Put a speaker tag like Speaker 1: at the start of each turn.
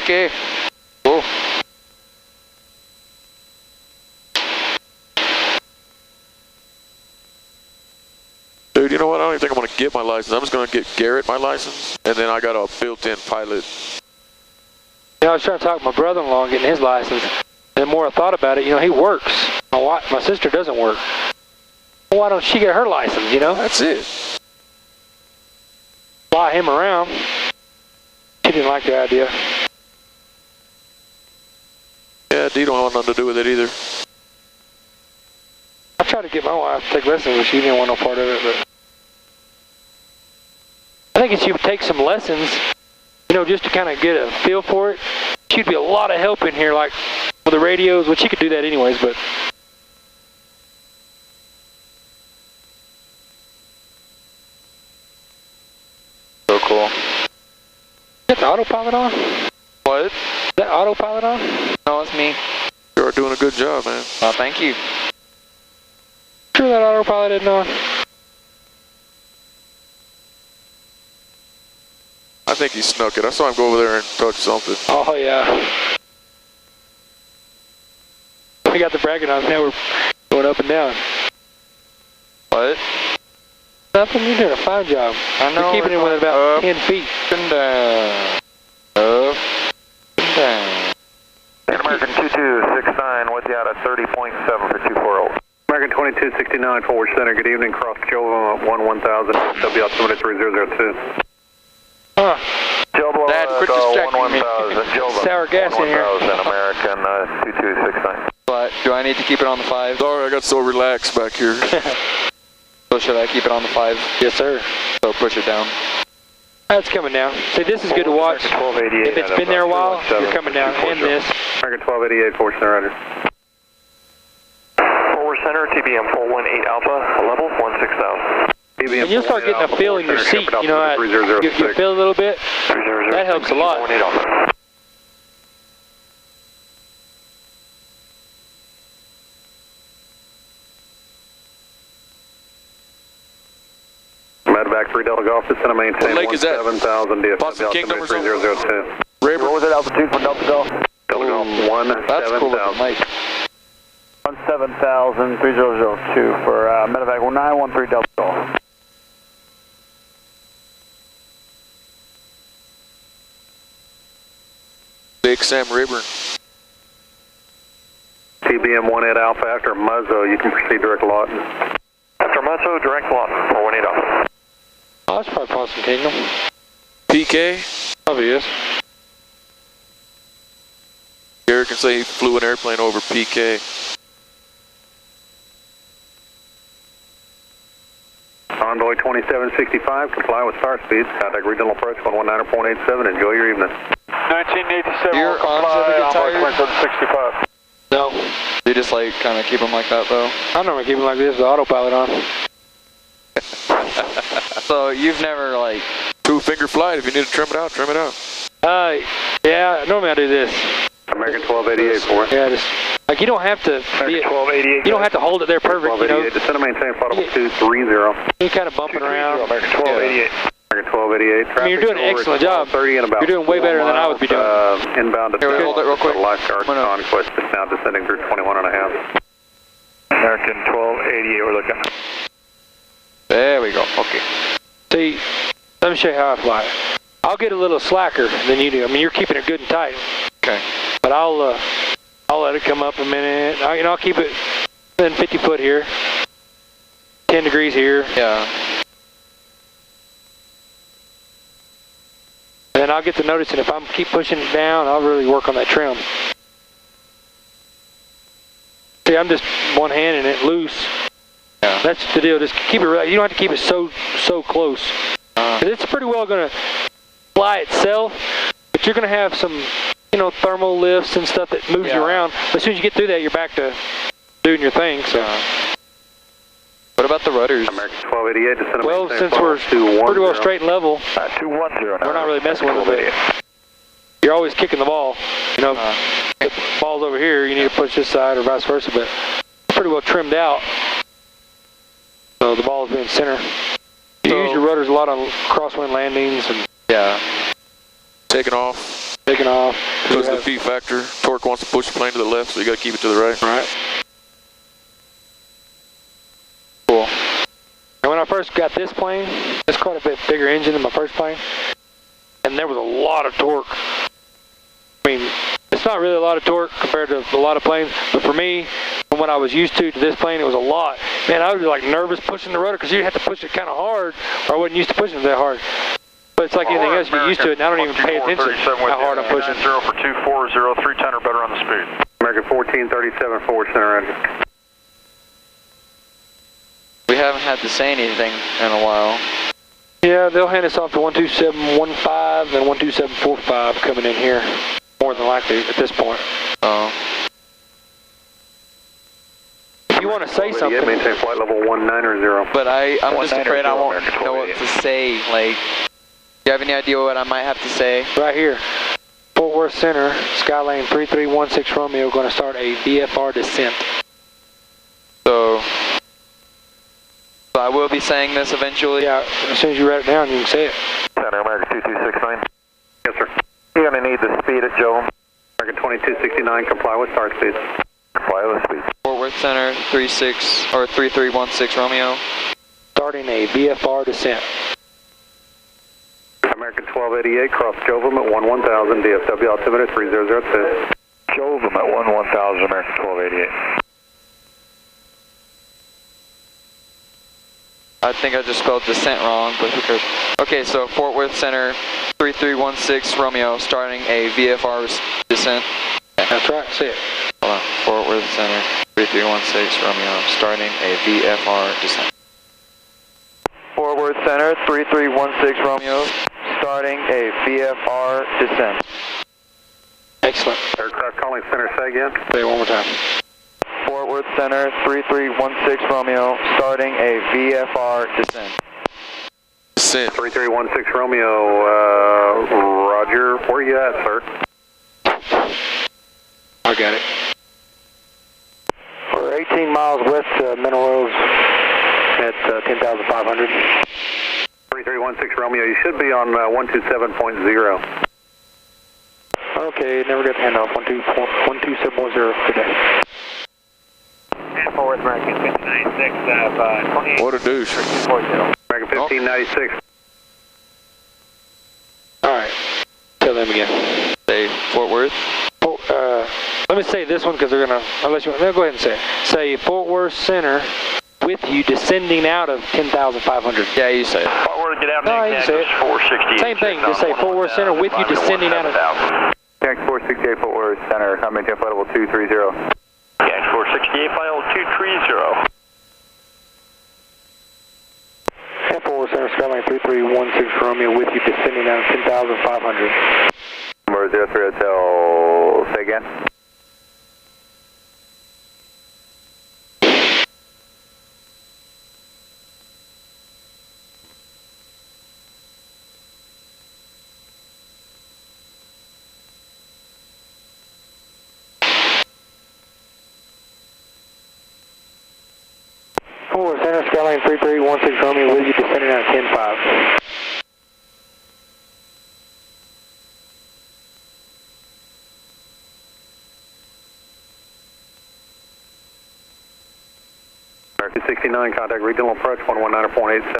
Speaker 1: Okay. Cool.
Speaker 2: Dude, you know what? I don't even think I'm going to get my license. I'm just going to get Garrett my license, and then I got a built-in pilot.
Speaker 3: I was trying to talk to my brother-in-law and getting his license. And the more I thought about it, he works. My sister doesn't work. Why don't she get her license,
Speaker 2: That's it.
Speaker 3: Fly him around. She didn't like the idea.
Speaker 2: Yeah, Dee don't want nothing to do with it either.
Speaker 3: I tried to get my wife to take lessons, but she didn't want no part of it. But I think if she would take some lessons, just to kind of get a feel for it, she'd be a lot of help in here, like with the radios, which she could do that anyways, but...
Speaker 1: So cool.
Speaker 3: Is that the autopilot on?
Speaker 1: What?
Speaker 3: Is that autopilot on?
Speaker 1: No, it's me.
Speaker 2: You are doing a good job, man.
Speaker 1: Thank you.
Speaker 3: Sure that autopilot isn't on?
Speaker 2: I think he snuck it. I saw him go over there and touch something.
Speaker 3: Oh, yeah. We got the bracket on. Now we're going up and down.
Speaker 1: What?
Speaker 3: Nothing. You're doing a fine job.
Speaker 1: I know.
Speaker 3: You're keeping it with about 10 feet.
Speaker 1: Up and down. Up and down.
Speaker 4: American 2269 with you out at 30.7 for 240. American 2269 forward center. Good evening. Cross Jova 1000. W altimeter 3002.
Speaker 3: Huh.
Speaker 4: Jova
Speaker 1: quit distracting me.
Speaker 4: 1000. Jova
Speaker 3: Sour gas in here.
Speaker 4: 1000. American 2269.
Speaker 1: But do I need to keep it on the 5?
Speaker 2: Sorry, I got so relaxed back here.
Speaker 1: So should I keep it on the 5?
Speaker 3: Yes, sir.
Speaker 1: So push it down.
Speaker 3: That's coming down. See, this is good to watch. If it's been there a while, you're coming down. And this.
Speaker 4: American 1288 forward center. Roger. Forward center TBM 418 Alpha level 16000.
Speaker 3: And you'll start getting a feel in your seat, you feel a little bit. That helps a lot.
Speaker 4: Medevac 3 Delta Golf, descend and maintain
Speaker 2: What lake is that?
Speaker 4: 17,000 DFW
Speaker 2: Possum Kingdom or something?
Speaker 4: 3002.
Speaker 2: Rayburn.
Speaker 4: What was it altitude for Delta Golf? Delta Golf 17,000.
Speaker 1: That's cool looking lake.
Speaker 4: 17,000 3002 for Medevac 913 Delta Golf.
Speaker 2: Big Sam Rayburn.
Speaker 4: TBM 18 Alpha after Muzzo, you can proceed direct Lawton. After Muzzo, direct Lawton 418 Alpha.
Speaker 3: Oh, that's probably Possum Kingdom.
Speaker 2: PK.
Speaker 3: Probably is.
Speaker 2: Garrett can say he flew an airplane over PK.
Speaker 4: Envoy 2765, comply with star speeds. Contact regional approach 119.87. Enjoy your evening. 1987,
Speaker 1: Your arms ever get tired?
Speaker 4: 2765.
Speaker 3: No.
Speaker 1: You just kind of keep them like that though?
Speaker 3: I normally keep them like this with the autopilot on.
Speaker 1: So you've never
Speaker 2: 2-finger flight. If you need to trim it out, trim it out.
Speaker 3: Yeah, normally I do this.
Speaker 4: American 1288 for it.
Speaker 3: Yeah, just, you don't have to,
Speaker 4: American 1288.
Speaker 3: you don't have to hold it there perfect,
Speaker 4: 1288, descend and maintain flight level 230.
Speaker 3: You're kind of bumping around.
Speaker 4: American 1288. American 1288.
Speaker 3: I mean, you're doing an excellent job.
Speaker 4: 30 and about
Speaker 3: You're doing way better than I would be doing.
Speaker 4: Inbound to
Speaker 1: Here, hold it real quick.
Speaker 4: Lifeguard Conquest is now descending through 21 and a half. American 1288, we're looking.
Speaker 1: There we go. Okay.
Speaker 3: See, let me show you how I fly. I'll get a little slacker than you do. I mean, you're keeping it good and tight.
Speaker 1: Okay.
Speaker 3: But I'll let it come up a minute. I'll keep it within 50 foot here. 10 degrees here.
Speaker 1: Yeah.
Speaker 3: And then I'll get to noticing if I'm keep pushing it down, I'll really work on that trim. See, I'm just one-handing it loose.
Speaker 1: Yeah.
Speaker 3: That's the deal. Just keep it right. You don't have to keep it so close. 'Cause it's pretty well going to fly itself, but you're going to have some, thermal lifts and stuff that moves you around. But as soon as you get through that, you're back to doing your thing. So.
Speaker 1: What about the rudders?
Speaker 4: American 1288, descend and
Speaker 3: Well,
Speaker 4: maintain
Speaker 3: since
Speaker 4: flight
Speaker 3: we're
Speaker 4: level 210.
Speaker 3: pretty well straight and level,
Speaker 4: 210 now.
Speaker 3: we're not really messing with it. But you're always kicking the ball. If the ball's over here, you need to push this side or vice versa. But it's pretty well trimmed out. So the ball's being center. You use your rudders a lot on crosswind landings and
Speaker 2: Taking off.
Speaker 3: taking off.
Speaker 2: Because of the V factor, torque wants to push the plane to the left, so you got to keep it to the right.
Speaker 3: Right. Cool. And when I first got this plane, it's quite a bit bigger engine than my first plane, and there was a lot of torque. I mean, it's not really a lot of torque compared to a lot of planes, but for me, from what I was used to this plane, it was a lot. Man, I would be like nervous pushing the rudder because you have to push it kind of hard, or I wasn't used to pushing it that hard. But it's like anything else, you get used to it, and I don't even pay attention how hard I'm pushing.
Speaker 4: 0 for 240, 310 or better on the speed. American 1437, forward center engine.
Speaker 1: We haven't had to say anything in a while.
Speaker 3: Yeah, they'll hand us off to 12715 and 12745 coming in here, more than likely at this point.
Speaker 1: Oh.
Speaker 3: If you want to say something.
Speaker 4: Maintain flight level 190.
Speaker 1: But I'm just afraid I won't know what to say. Like, do you have any idea what I might have to say?
Speaker 3: Right here. Fort Worth Center, Skylane 3316 Romeo, going to start a VFR descent.
Speaker 1: So I will be saying this eventually?
Speaker 3: Yeah, as soon as you write it down, you can say it.
Speaker 4: Center, American 2269. Yes, sir. You're going to need the speed at Joe. American 2269, comply with start speed. Comply with speed.
Speaker 1: Fort Worth Center, 3316 Romeo.
Speaker 3: Starting a VFR descent.
Speaker 4: American 1288, cross Jovem at 11000, DFW altimeter 3002. Jovem at 11000, American 1288.
Speaker 1: I think I just spelled descent wrong, but who cares? Okay, so Fort Worth Center, 3316 Romeo, starting a VFR descent.
Speaker 3: That's right, say it.
Speaker 1: Hold on, Fort Worth Center, 3316 Romeo, starting a VFR descent. Fort Worth Center, 3316 Romeo, starting a VFR descent.
Speaker 3: Excellent.
Speaker 4: Aircraft calling center, say again.
Speaker 3: Say it one more time.
Speaker 1: Fort Worth Center, 3316 Romeo, starting a VFR descent.
Speaker 2: Descent.
Speaker 4: 3316 Romeo, Roger. Where are you at, sir?
Speaker 3: I got it. We're 18 miles west of Mineral Wells at 10,500.
Speaker 4: 3316 Romeo, you should be on 127.0.
Speaker 3: Okay, never got the handoff. 127.0 today.
Speaker 4: And forward, American 1596, 28.
Speaker 2: What a douche.
Speaker 4: American 1596.
Speaker 3: Alright, tell them again.
Speaker 1: Say Fort Worth.
Speaker 3: Let me say this one because they're going to, unless you want, no, go ahead and say it. Say Fort Worth Center with you descending out of 10,500.
Speaker 1: Yeah, you say it.
Speaker 4: Fort Worth, get out
Speaker 3: No, you say it.
Speaker 4: 468.
Speaker 3: Same thing, just say Fort Worth Center with you descending out of.
Speaker 4: Yankee 468 Fort Worth Center, how many flight level 230? Yankee 468 flight level 230.
Speaker 3: And Fort Worth Center, Skyline 3316 Romeo with you descending out of 10,500.
Speaker 4: Number 03 Hotel, say again.
Speaker 3: Fort Worth Center, Skyline 3316 Romeo with you descending out of 10.5.
Speaker 4: American 69, contact regional approach 119.87.